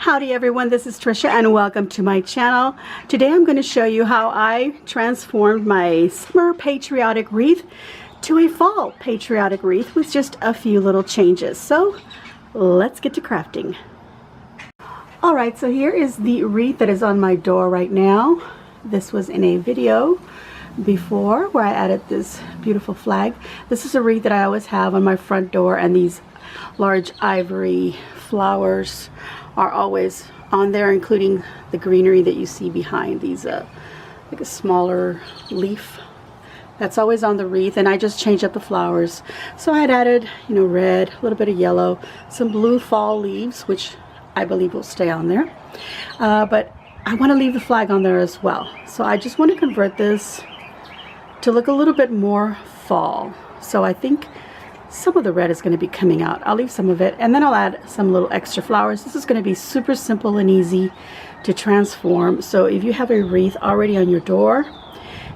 Howdy everyone, this is Trisha and welcome to my channel. Today I'm going to show you how I transformed my summer patriotic wreath to a fall patriotic wreath with just a few little changes. So let's get to crafting. Alright, so here is the wreath that is on my door right now. This was in a video before where I added this beautiful flag. This is a wreath that I always have on my front door, and these large ivory flowers are always on there, including the greenery that you see behind these like a smaller leaf that's always on the wreath. And I just changed up the flowers, so I had added, you know, red, a little bit of yellow, some blue fall leaves, which I believe will stay on there, but I want to leave the flag on there as well. So I just want to convert this to look a little bit more fall. So I think some of the red is going to be coming out. I'll leave some of it, and then I'll add some little extra flowers. This is going to be super simple and easy to transform. So if you have a wreath already on your door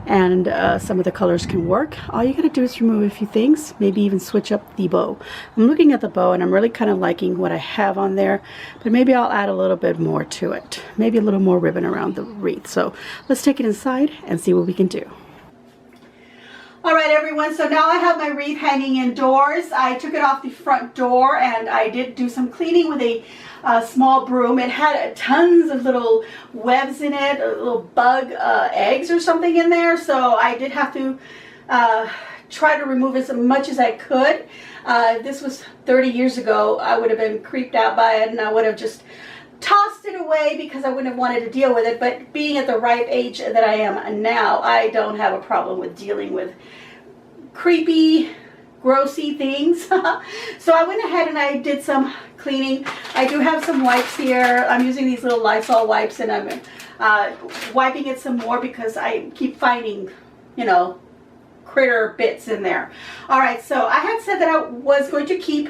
and some of the colors can work, all you got to do is remove a few things, maybe even switch up the bow. I'm looking at the bow and I'm really kind of liking what I have on there, but maybe I'll add a little bit more to it, maybe a little more ribbon around the wreath. So let's take it inside and see what we can do. All right, everyone, so now I have my wreath hanging indoors. I took it off the front door and I did do some cleaning with a small broom. It had tons of little webs in it, little bug eggs or something in there, so I did have to try to remove as much as I could. This was 30 years ago. I would have been creeped out by it and I would have just tossed it away because I wouldn't have wanted to deal with it. But being at the ripe age that I am now, I don't have a problem with dealing with creepy, grossy things. So I went ahead and I did some cleaning. I do have some wipes here. I'm using these little Lysol wipes, and I'm wiping it some more because I keep finding, you know, critter bits in there. All right, so I had said that I was going to keep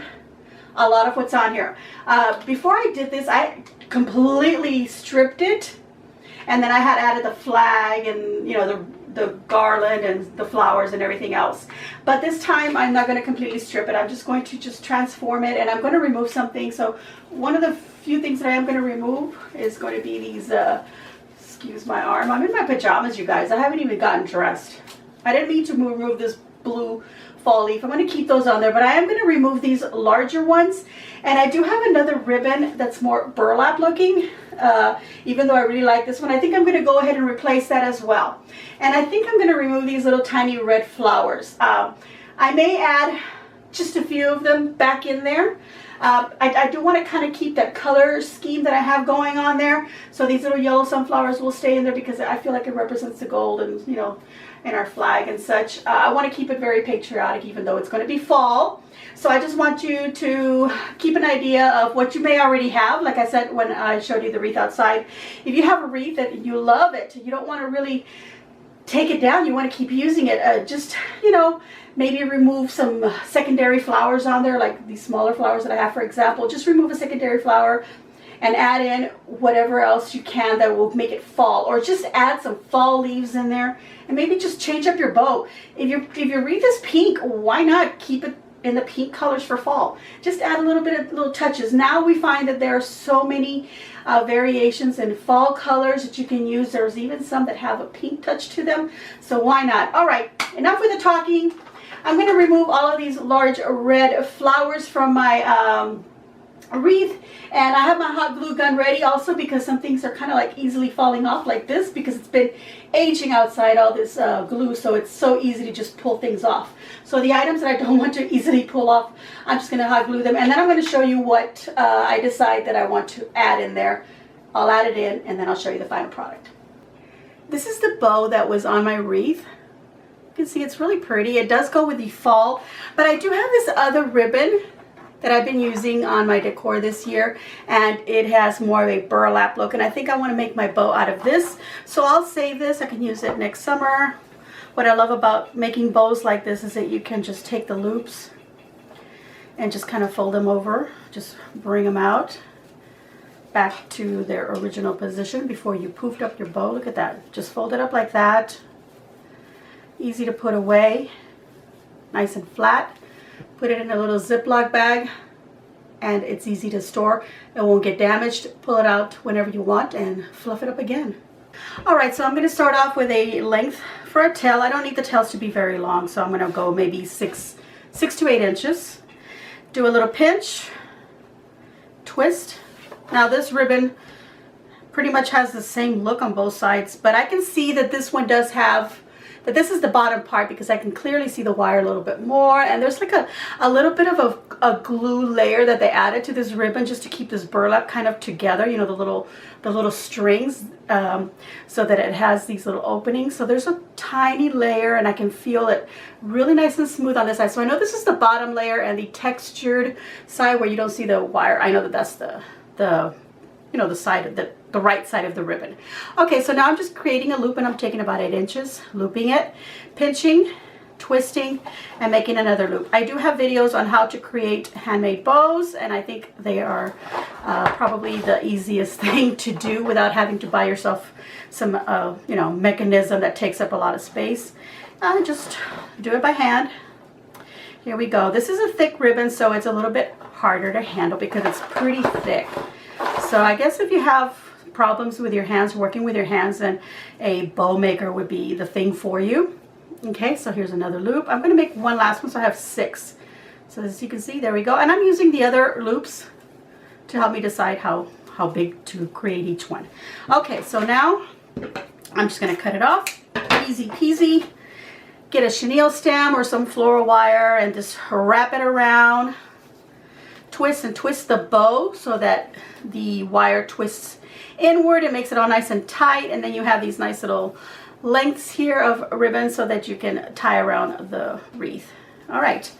a lot of what's on here. Before I did this, I completely stripped it, and then I had added the flag and, you know, the garland and the flowers and everything else. But this time I'm not going to completely strip it. I'm just going to transform it, and I'm going to remove something. So one of the few things that I am going to remove is going to be these excuse my arm, I'm in my pajamas, you guys. I haven't even gotten dressed. I didn't mean to remove this blue fall leaf. I'm going to keep those on there, but I am going to remove these larger ones. And I do have another ribbon that's more burlap looking, even though I really like this one. I think I'm going to go ahead and replace that as well. And I think I'm going to remove these little tiny red flowers. I may add just a few of them back in there. I do want to kind of keep that color scheme that I have going on there. So these little yellow sunflowers will stay in there because I feel like it represents the gold and, you know, and our flag and such. I want to keep it very patriotic, even though it's going to be fall. So I just want you to keep an idea of what you may already have. Like I said when I showed you the wreath outside, if you have a wreath that you love it, you don't want to really take it down, you want to keep using it, just, you know, maybe remove some secondary flowers on there, like these smaller flowers that I have, for example. Just remove a secondary flower and add in whatever else you can that will make it fall, or just add some fall leaves in there, and maybe just change up your bow. If your wreath is pink, why not keep it in the pink colors for fall? Just add a little bit of little touches. Now we find that there are so many variations in fall colors that you can use. There's even some that have a pink touch to them, so why not? All right, enough with the talking. I'm going to remove all of these large red flowers from my wreath, and I have my hot glue gun ready also, because some things are kind of like easily falling off like this because it's been aging outside, all this glue, so it's so easy to just pull things off. So the items that I don't want to easily pull off, I'm just going to hot glue them, and then I'm going to show you what I decide that I want to add in there. I'll add it in, and then I'll show you the final product. This is the bow that was on my wreath. You can see it's really pretty. It does go with the fall, but I do have this other ribbon that I've been using on my decor this year, and it has more of a burlap look, and I think I want to make my bow out of this, so I'll save this. I can use it next summer. What I love about making bows like this is that you can just take the loops and just kind of fold them over, just bring them out back to their original position before you poofed up your bow. Look at that, just fold it up like that. Easy to put away, nice and flat. Put it in a little Ziploc bag and it's easy to store. It won't get damaged. Pull it out whenever you want and fluff it up again. All right, so I'm going to start off with a length for a tail. I don't need the tails to be very long, so I'm going to go maybe 6 to 8 inches. Do a little pinch, twist. Now this ribbon pretty much has the same look on both sides, but I can see that this one does have, that this is the bottom part because I can clearly see the wire a little bit more, and there's like a little bit of a glue layer that they added to this ribbon just to keep this burlap kind of together, you know, the little strings, so that it has these little openings. So there's a tiny layer, and I can feel it really nice and smooth on this side. So I know this is the bottom layer, and the textured side where you don't see the wire, I know that that's the you know, the side of the right side of the ribbon. Okay, so now I'm just creating a loop, and I'm taking about 8 inches, looping it, pinching, twisting, and making another loop. I do have videos on how to create handmade bows, and I think they are probably the easiest thing to do without having to buy yourself some you know, mechanism that takes up a lot of space. Just do it by hand. Here we go. This is a thick ribbon, so it's a little bit harder to handle because it's pretty thick. So I guess if you have problems with your hands, working with your hands, then a bow maker would be the thing for you. Okay, so here's another loop. I'm going to make one last one, so I have 6. So as you can see, there we go. And I'm using the other loops to help me decide how big to create each one. Okay, so now I'm just going to cut it off. Easy peasy. Get a chenille stem or some floral wire and just wrap it around. Twist and twist the bow so that the wire twists inward. It makes it all nice and tight, and then you have these nice little lengths here of ribbon so that you can tie around the wreath. All right,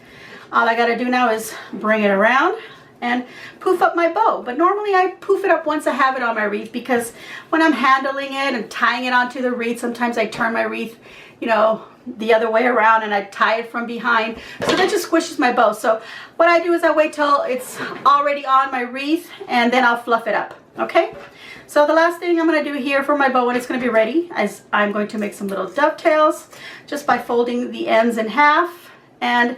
all I got to do now is bring it around and poof up my bow. But normally I poof it up once I have it on my wreath, because when I'm handling it and tying it onto the wreath, sometimes I turn my wreath, you know, the other way around, and I tie it from behind, so that just squishes my bow. So what I do is I wait till it's already on my wreath, and then I'll fluff it up. Okay, so the last thing I'm going to do here for my bow when it's going to be ready is I'm going to make some little dovetails just by folding the ends in half, and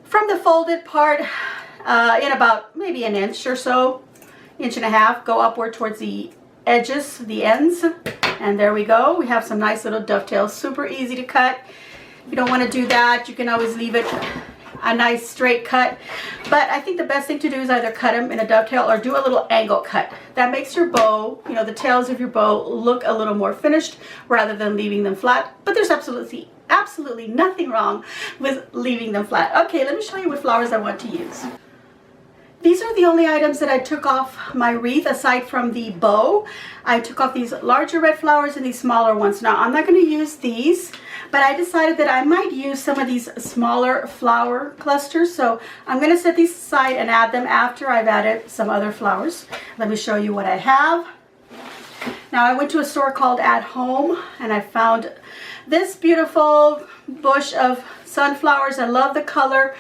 from the folded part in about maybe an inch or so, inch and a half, go upward towards the edges, the ends, and there we go. We have some nice little dovetails. Super easy to cut. If you don't want to do that, you can always leave it a nice straight cut, but I think the best thing to do is either cut them in a dovetail or do a little angle cut. That makes your bow, you know, the tails of your bow look a little more finished rather than leaving them flat. But there's absolutely nothing wrong with leaving them flat. Okay, let me show you what flowers I want to use. These are the only items that I took off my wreath aside from the bow. I took off these larger red flowers and these smaller ones. Now, I'm not going to use these, but I decided that I might use some of these smaller flower clusters. So I'm going to set these aside and add them after I've added some other flowers. Let me show you what I have. Now, I went to a store called At Home, and I found this beautiful bush of sunflowers. I love the color.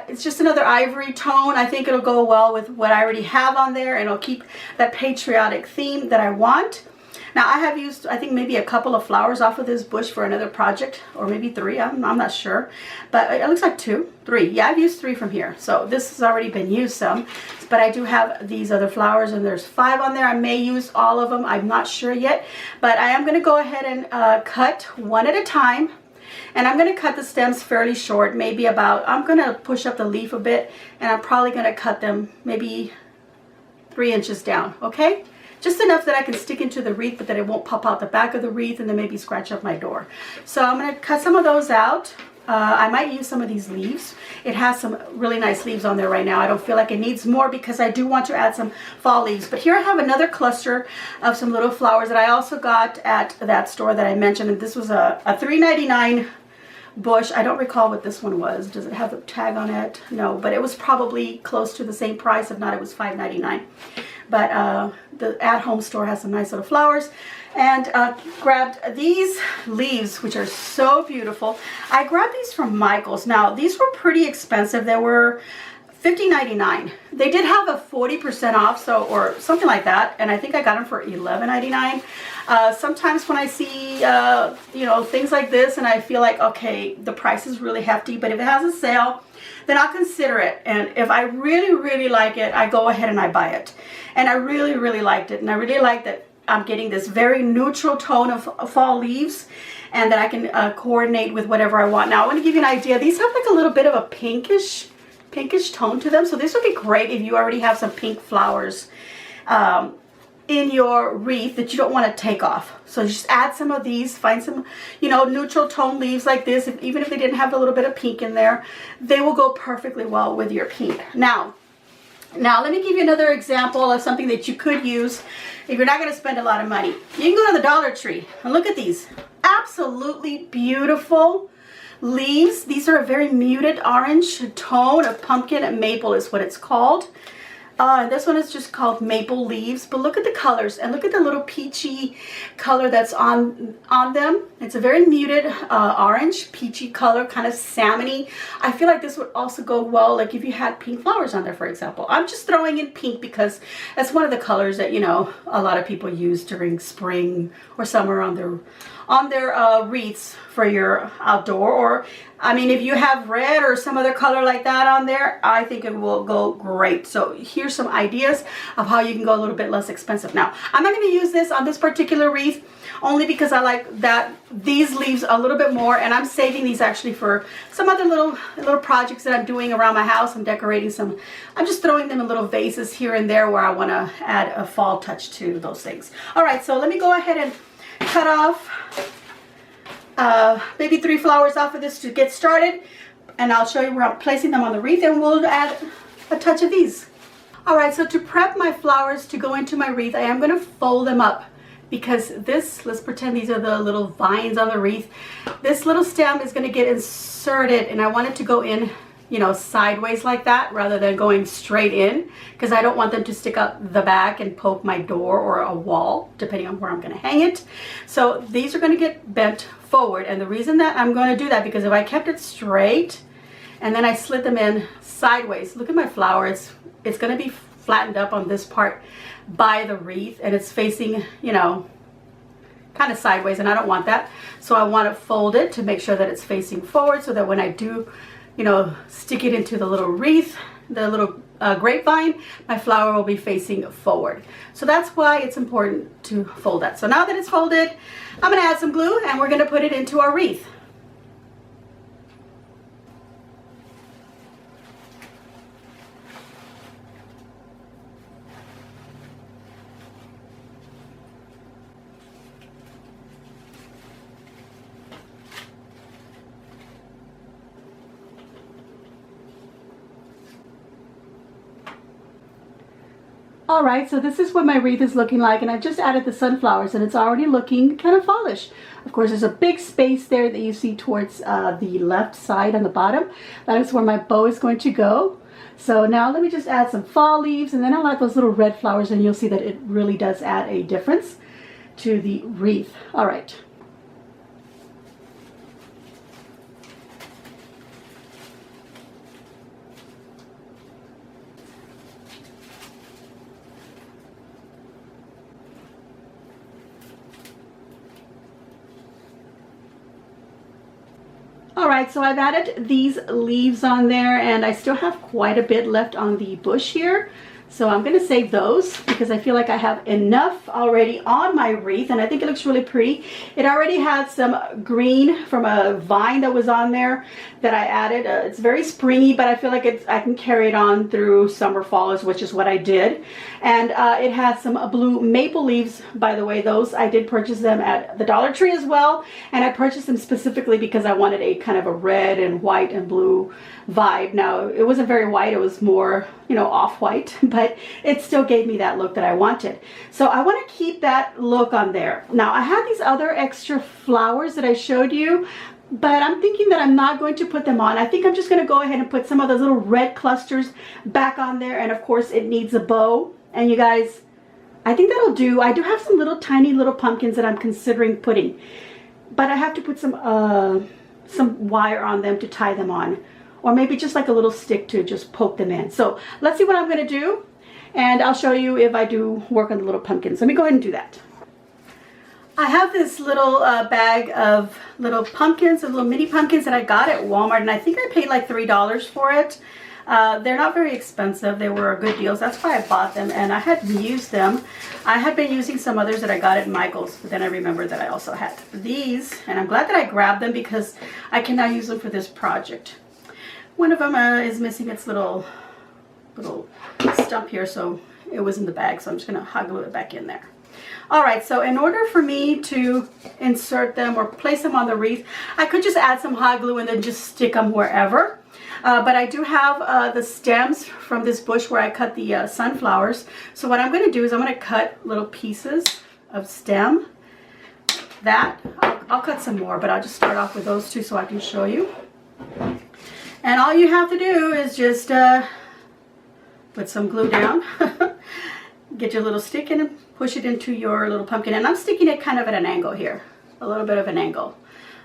It's just another ivory tone. I think it'll go well with what I already have on there, and it'll keep that patriotic theme that I want. Now, I have used, I think, maybe a couple of flowers off of this bush for another project, or maybe 3. I'm not sure, but it looks like 2, 3. Yeah, I've used 3 from here. So this has already been used some, but I do have these other flowers, and there's 5 on there. I may use all of them. I'm not sure yet, but I am going to go ahead and cut one at a time. And I'm going to cut the stems fairly short, maybe about, I'm going to push up the leaf a bit, and I'm probably going to cut them maybe 3 inches down, okay? Just enough that I can stick into the wreath, but that it won't pop out the back of the wreath and then maybe scratch up my door. So I'm going to cut some of those out. I might use some of these leaves. It has some really nice leaves on there right now. I don't feel like it needs more because I do want to add some fall leaves. But here I have another cluster of some little flowers that I also got at that store that I mentioned. And this was a $3.99 bush. I don't recall what this one was. Does it have a tag on it? No, but it was probably close to the same price. If not, it was $5.99. But the at-home store has some nice little flowers. And grabbed these leaves, which are so beautiful. I grabbed these from Michael's. Now, these were pretty expensive. They were $50.99. They did have a 40% off, so, or something like that, and I think I got them for $11.99. Sometimes when I see you know, things like this and I feel like, okay, the price is really hefty, but if it has a sale, then I'll consider it. And if I really like it, I go ahead and I buy it. And I really liked it, and I really like that I'm getting this very neutral tone of fall leaves, and that I can coordinate with whatever I want. Now I want to give you an idea. These have like a little bit of a pinkish tone to them, so this would be great if you already have some pink flowers in your wreath that you don't want to take off. So just add some of these, find some, you know, neutral tone leaves like this. Even if they didn't have a little bit of pink in there, they will go perfectly well with your pink. Now let me give you another example of something that you could use if you're not going to spend a lot of money. You can go to the Dollar Tree and look at these absolutely beautiful leaves. These are a very muted orange tone of pumpkin and maple is what it's called. This one is just called maple leaves, but look at the colors and look at the little peachy color that's on them. It's a very muted orange, peachy color, kind of salmony. I feel like this would also go well like if you had pink flowers on there, for example. I'm just throwing in pink because that's one of the colors that, you know, a lot of people use during spring or summer on their wreaths for your outdoor. Or I mean, if you have red or some other color like that on there, I think it will go great. So here's some ideas of how you can go a little bit less expensive. Now, I'm not going to use this on this particular wreath only because I like these leaves a little bit more, and I'm saving these actually for some other little projects that I'm doing around my house. I'm decorating some, I'm just throwing them in little vases here and there where I want to add a fall touch to those things. All right, so let me go ahead and cut off maybe 3 flowers off of this to get started, and I'll show you where I'm placing them on the wreath, and we'll add a touch of these. All right, so to prep my flowers to go into my wreath, I am going to fold them up because this, let's pretend these are the little vines on the wreath. This little stem is going to get inserted, and I want it to go in, you know, sideways like that rather than going straight in, because I don't want them to stick out the back and poke my door or a wall, depending on where I'm going to hang it. So these are going to get bent forward, and the reason that I'm going to do that, because if I kept it straight and then I slid them in sideways, look at my flower, it's going to be flattened up on this part by the wreath, and it's facing, you know, kind of sideways, and I don't want that. So I want to fold it to make sure that it's facing forward, so that when I do, you know, stick it into the little wreath, the little grapevine, my flower will be facing forward. So that's why it's important to fold that. So now that it's folded, I'm going to add some glue, and we're going to put it into our wreath. All right, so this is what my wreath is looking like, and I just added the sunflowers, and it's already looking kind of fallish. Of course, there's a big space there that you see towards the left side on the bottom. That is where my bow is going to go. So now let me just add some fall leaves, and then I'll add those little red flowers, and you'll see that it really does add a difference to the wreath. All right. Alright, so I've added these leaves on there, and I still have quite a bit left on the bush here. So I'm going to save those because I feel like I have enough already on my wreath, and I think it looks really pretty. It already had some green from a vine that was on there that I added. It's very springy, but I feel like I can carry it on through summer, fall, which is what I did. And it has some blue maple leaves, by the way. Those, I did purchase them at the Dollar Tree as well, and I purchased them specifically because I wanted a kind of a red and white and blue vibe. Now, it wasn't very white, it was more, you know, off-white, but it still gave me that look that I wanted. So I want to keep that look on there. Now, I have these other extra flowers that I showed you, but I'm thinking that I'm not going to put them on. I think I'm just going to go ahead and put some of those little red clusters back on there, and of course it needs a bow. And you guys, I think that'll do. I do have some little tiny little pumpkins that I'm considering putting, but I have to put some wire on them to tie them on. or maybe just like a little stick to just poke them in. So let's see what I'm going to do, and I'll show you if I do work on the little pumpkins. Let me go ahead and do that. I have this little bag of little pumpkins, little mini pumpkins that I got at Walmart, and I think I paid like $3 for it. They're not very expensive. They were good deals. That's why I bought them, and I hadn't used them. I had been using some others that I got at Michael's, but then I remembered that I also had these, and I'm glad that I grabbed them because I can now use them for this project. One of them is missing its little stump here, so it was in the bag, so I'm just going to hot glue it back in there. Alright, so in order for me to insert them or place them on the wreath, I could just add some hot glue and then just stick them wherever. But I do have the stems from this bush where I cut the sunflowers. So what I'm going to do is I'm going to cut little pieces of stem. I'll cut some more, but I'll just start off with those two so I can show you. And all you have to do is just put some glue down. Get your little stick in and push it into your little pumpkin. And I'm sticking it kind of at an angle here, a little bit of an angle.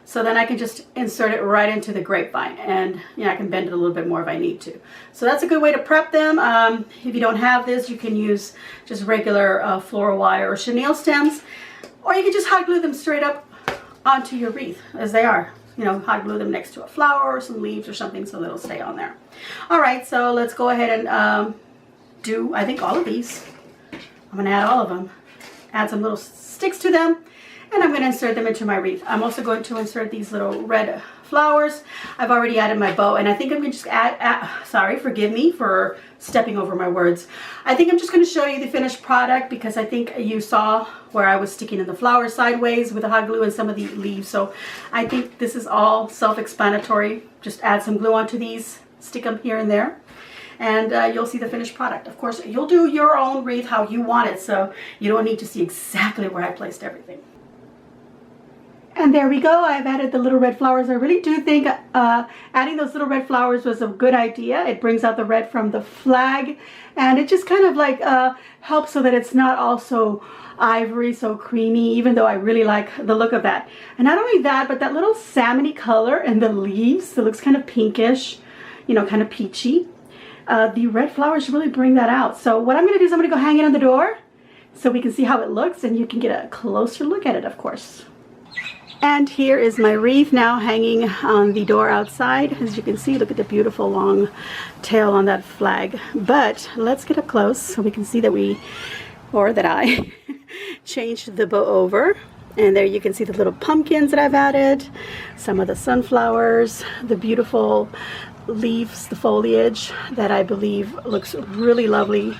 So then I can just insert it right into the grapevine, and I can bend it a little bit more if I need to. So that's a good way to prep them. If you don't have this, you can use just regular floral wire or chenille stems, or you can just hot glue them straight up onto your wreath as they are. Hot glue them next to a flower or some leaves or something so they'll stay on there. All right, so let's go ahead and do, I think, all of these. I'm going to add all of them, add some little sticks to them, and I'm going to insert them into my wreath. I'm also going to insert these little red flowers. I've already added my bow, and I think I'm going to just sorry, forgive me for stepping over my words. I think I'm just going to show you the finished product because I think you saw where I was sticking in the flowers sideways with the hot glue and some of the leaves. So I think this is all self-explanatory. Just add some glue onto these, stick them here and there, and you'll see the finished product. Of course, you'll do your own wreath how you want it, so you don't need to see exactly where I placed everything. And there we go. I've added the little red flowers. I really do think adding those little red flowers was a good idea. It brings out the red from the flag, and it just kind of like helps so that it's not all so ivory, so creamy, even though I really like the look of that. And not only that, but that little salmony color and the leaves, it looks kind of pinkish, kind of peachy. The red flowers really bring that out. So what I'm going to do is I'm going to go hang it on the door so we can see how it looks, and you can get a closer look at it, of course. And here is my wreath now hanging on the door outside. As you can see, look at the beautiful long tail on that flag. But let's get up close so we can see that I changed the bow over. And there you can see the little pumpkins that I've added, some of the sunflowers, the beautiful leaves, the foliage that I believe looks really lovely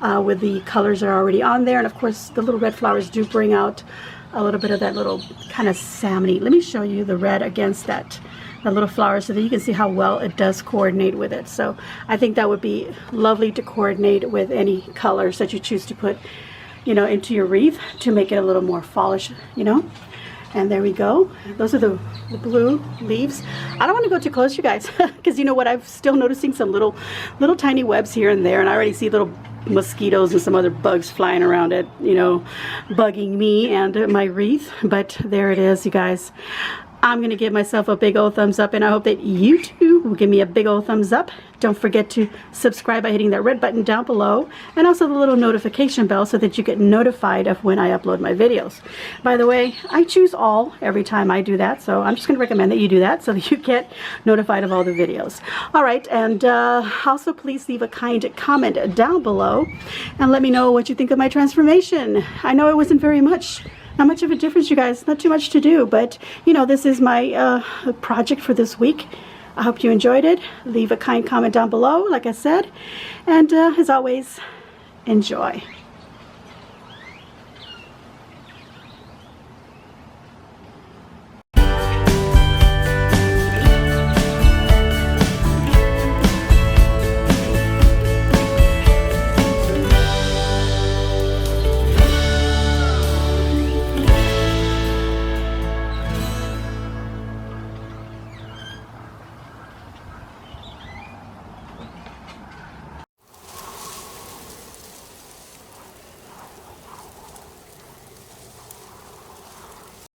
with the colors that are already on there. And of course, the little red flowers do bring out a little bit of that little kind of salmony. Let me show you the red against that little flower so that you can see how well it does coordinate with it. So I think that would be lovely to coordinate with any colors that you choose to put, into your wreath to make it a little more fallish, And there we go. Those are the blue leaves. I don't want to go too close, you guys, because you know what? I'm still noticing some little tiny webs here and there, and I already see little mosquitoes and some other bugs flying around it, bugging me and my wreath. But there it is, you guys. I'm going to give myself a big old thumbs up, and I hope that you too will give me a big old thumbs up. Don't forget to subscribe by hitting that red button down below, and also the little notification bell so that you get notified of when I upload my videos. By the way, I choose all every time I do that, so I'm just going to recommend that you do that so that you get notified of all the videos. All right, and also please leave a kind comment down below and let me know what you think of my transformation. I know it wasn't very much. Not much of a difference, you guys. Not too much to do, but this is my project for this week. I hope you enjoyed it. Leave a kind comment down below, like I said, and as always, enjoy.